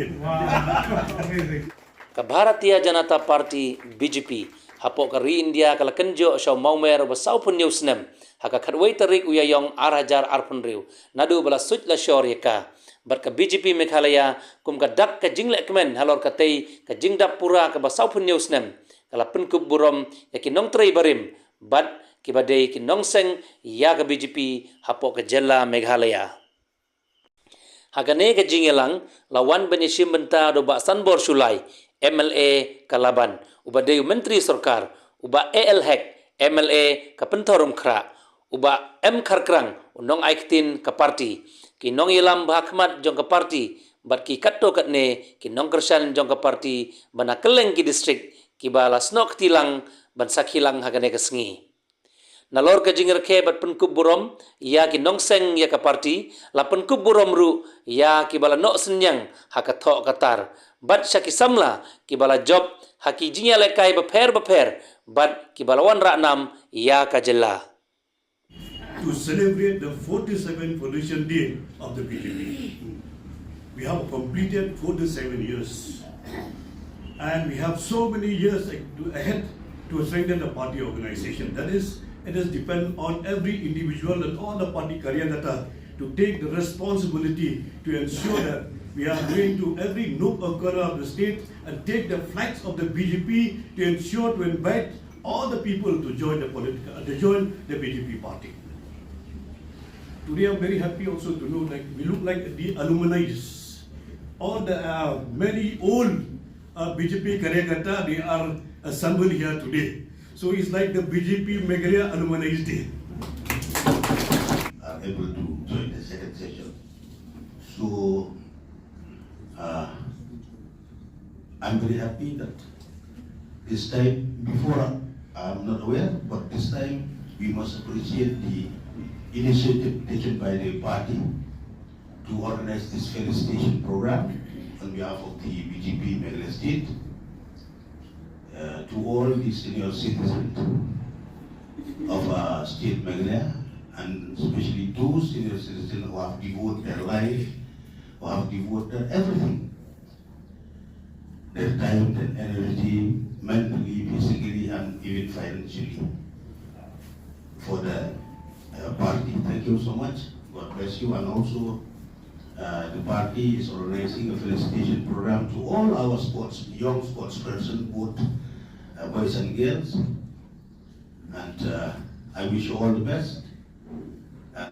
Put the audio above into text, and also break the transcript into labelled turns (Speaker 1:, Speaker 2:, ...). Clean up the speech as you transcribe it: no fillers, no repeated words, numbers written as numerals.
Speaker 1: Amazing.
Speaker 2: Ka Bharatiya Janata Party BJP hapo ka ri India kala kenjo sa Mawmer ba saupun new Snem haka khadwai tarik uyayong 8,000 arpun riu nadu bala such la shor yaka bar ka BJP Meghalaya kum ka dak ka jingle kemen halor ka tei ka jingdap pura ka ba saupun new Snem kala penkup burom yakin nong trei barim bad ki badai ki nong seng ya ka BJP hapo ka jella Meghalaya hagane ka jingelang lawan benishim benta do ba sanbor sulai MLA Kalaban uba deyu menteri sarkar uba AL Hek MLA ka pentorum kra uba M Karkrang unong aiktin ka parti ki nong ilam bahakmat jong ka parti bat ki katto katne ki nong kersan jong ka parti bana keleng ki distrik ki bala snok tilang ban sakhilang hagane ka sengi nalor ka jinger ke bat penkup burom ya ki nong seng ya ka parti la penkup burom ru ya ki bala nok senyang haka thok katar bat syaki samla ki bala job haki jinya lekai beper bat ki bala wan raknam ya ka jella
Speaker 3: to celebrate the 47th foundation day of the BJP. We have completed 47 years and we have so many years ahead to strengthen the party organization. That is, it has depend on every individual and all the party Karyagata to take the responsibility to ensure that we are going to every nook or corner of the state and take the flags of the BJP to ensure to invite all the people to join the BJP party. Today I'm very happy also to know that we look like the alumni. All the many old BJP Karyagata, they are assembled here today. So it's like the BJP Meghalaya Alumni Day.
Speaker 4: Are able to join the second session. So I'm very happy that this time, before I'm not aware, but this time we must appreciate the initiative taken by the party to organize this felicitation program on behalf of the BJP Meghalaya State. To all the senior citizens of State Meghalaya, and especially those senior citizens who have devoted their life, who have devoted everything, their time and energy, mentally, physically, and even financially for the party. Thank you so much. God bless you. And also, the party is organizing a felicitation program to all our young sportspersons, both boys and girls, and I wish you all the best.